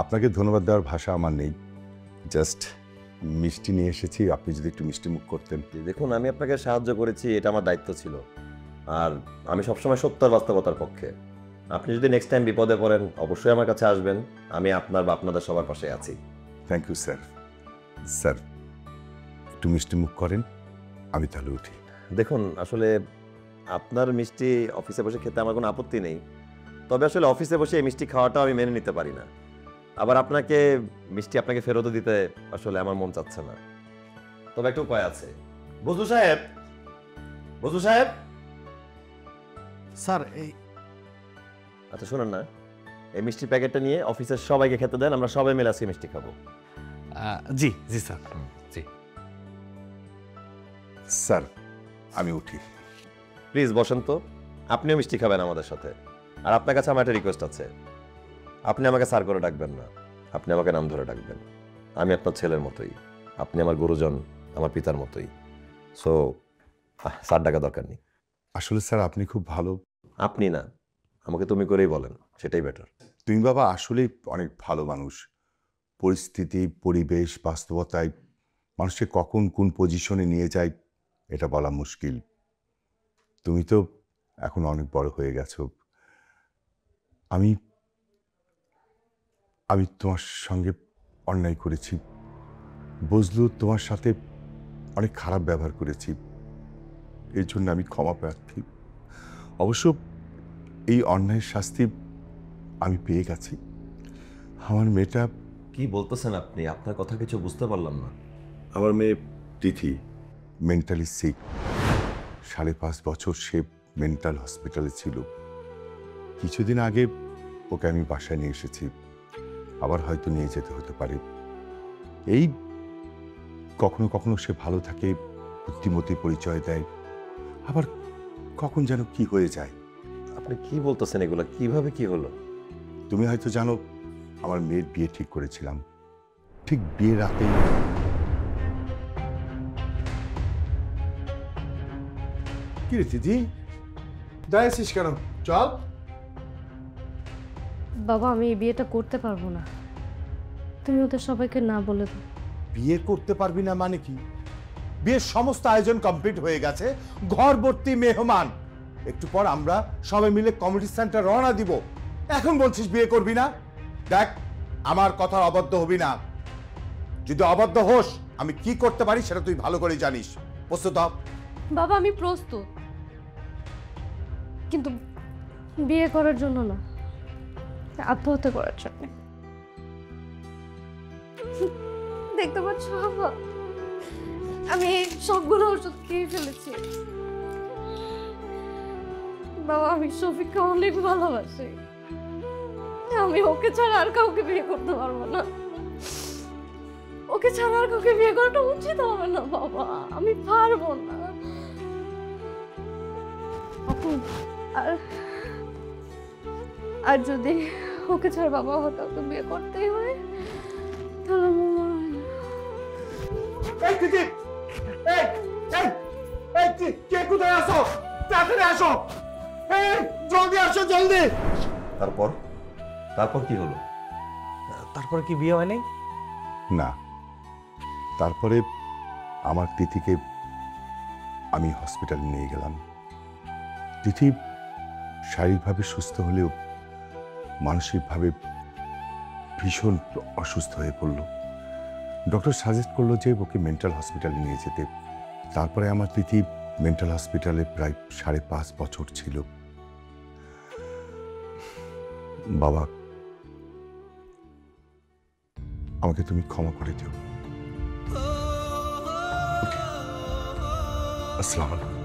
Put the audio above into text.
আপনাকে ধন্যবাদ দেওয়ার ভাষা আমার নেই। জাস্ট মিষ্টি নিয়ে এসেছি, আপনি যদি একটু মিষ্টি মুখ করতেন। দেখুন, আমি আপনাকে সাহায্য করেছি, এটা আমার দায়িত্ব ছিল। আর আমি সবসময় সত্য আর বাস্তবতার পক্ষে। আপনি যদি নেক্সট টাইম বিপদে পড়েন অবশ্যই আমার কাছে আসবেন। আমি আপনার বা আপনাদের সবার পাশে আছি। Thank you sir. স্যার একটু মিষ্টি মুখ করেন, আমি তাহলে উঠি। দেখুন, আসলে আপনার মিষ্টি অফিসে বসে খেতে আমার কোনো আপত্তি নেই, তবে আসলে অফিসে বসে এই মিষ্টি খাওয়াটাও আমি মেনে নিতে পারি না। আবার আপনাকে মিষ্টি আপনাকে ফেরতও দিতে আসলে আমার মন চাচ্ছে না। তবে একটু উপায় আছে। বজলু সাহেব, বজলু সাহেব, স্যার এই আচ্ছা শুনুন না, এই মিষ্টির প্যাকেটটা নিয়ে অফিসের সবাইকে খেতে দেন, আমরা সবাই মিলে আজকে মিষ্টি খাবো। জি জি স্যার, জি। স্যার আমি উঠি। প্লিজ বসেন তো, আপনিও মিষ্টি খাবেন আমাদের সাথে। আর আপনার কাছে আমার একটা রিকোয়েস্ট আছে, আপনি আমাকে স্যার করে ডাকবেন না, আপনি আমাকে নাম ধরে ডাকবেন। আমি আপনার ছেলের মতোই, আপনি আমার গুরুজন, আমার পিতার মতোই। সো স্যার ডাকা দরকার নেই। আসলে স্যার আপনি খুব ভালো। আপনি না, আমাকে তুমি করেই বলেন, সেটাই বেটার। তুমি বাবা আসলেই অনেক ভালো মানুষ। পরিস্থিতি, পরিবেশ, বাস্তবতায় মানুষকে কখন কোন পজিশনে নিয়ে যায় এটা বলা মুশকিল। তুমি তো এখন অনেক বড় হয়ে গেছো। আমি আমি তোমার সঙ্গে অন্যায় করেছি। বুঝলু তোমার সাথে অনেক খারাপ ব্যবহার করেছি, এর জন্য আমি ক্ষমা প্রার্থী। অবশ্য এই অন্যায়ের শাস্তি আমি পেয়ে গেছি। আমার মেয়েটা, কি বলতেছেন আপনি? আপনার কথা কিছু বুঝতে পারলাম না। আমার মেয়ে তিথি মেন্টালি সিক। 5.5 বছর সে মেন্টাল হসপিটালে ছিল। কিছুদিন আগে ওকে আমি বাসায় নিয়ে এসেছি, আবার হয়তো নিয়ে যেতে হতে পারে। এই কখনো কখনো সে ভালো থাকে, বুদ্ধিমতী পরিচয় দেয়, আবার কখন যেন কি হয়ে যায়। আপনি কি বলতেছেন এগুলো? কিভাবে কি হলো? তুমি হয়তো জানো আমার মেয়ের বিয়ে ঠিক করেছিলাম, ঠিক বিয়ের রাতেই কি রে দিদি, দাঁড়িয়েছিস কেন? চল। বাবা, আমি এই বিয়েটা করতে পারবো না, তুমি ওদের সবাইকে না বলে দাও। বিয়ে করতে পারবি না মানে কি? বিয়ের সমস্ত আয়োজন কমপ্লিট হয়ে গেছে, ঘর ভর্তি মেহমান। একটু পর আমরা সবাই মিলে কমিউনিটি সেন্টার রওনা দিব। এখন বলছিস বিয়ে করবি না? দেখ, আমার কথা অবাধ্য হবি না। যদি অবাধ্য হোস আমি কি করতে পারি সেটা তুই ভালো করে জানিস। প্রস্তুত হ। বাবা, আমি প্রস্তুত, কিন্তু বিয়ে করার জন্য না, আত্মহত্যা করার জন্য। দেখতে পাচ্ছ বাবা, আমি সবগুলো ওষুধ খেয়ে ফেলেছি। বাবা, আমি শফিককে অনেক ভালোবাসি, আমি ওকে ছাড়া আর কাউকে বিয়ে করতে পারবো না। ওকে ছাড়া আর কাউকে বিয়ে করাটা উচিত হবে না বাবা, আমি পারবো না। আর যদি ওকে ছাড়া বাবা হয়তো ওকে বিয়ে করতেই হয়, তাহলে এই দিদি, এই এই এই কে কোথায় আসো? তাড়াতাড়ি আসো, এই জলদি আসো, জলদি। তারপর তারপর কি হলো? তারপরে কি বিয়ে হয় নাই? না, তারপরে আমার তিথিকে আমি হসপিটালে নিয়ে গেলাম। তিথি শারীরিকভাবে সুস্থ হলেও মানসিকভাবে ভীষণ অসুস্থ হয়ে পড়ল। ডক্টর সাজেস্ট করলো যে ওকে মেন্টাল হসপিটালে নিয়ে যেতে। তারপরে আমার তিথি মেন্টাল হসপিটালে প্রায় 5.5 বছর ছিল। বাবা, আমাকে তুমি ক্ষমা করে দিও। আসসালামু আলাইকুম।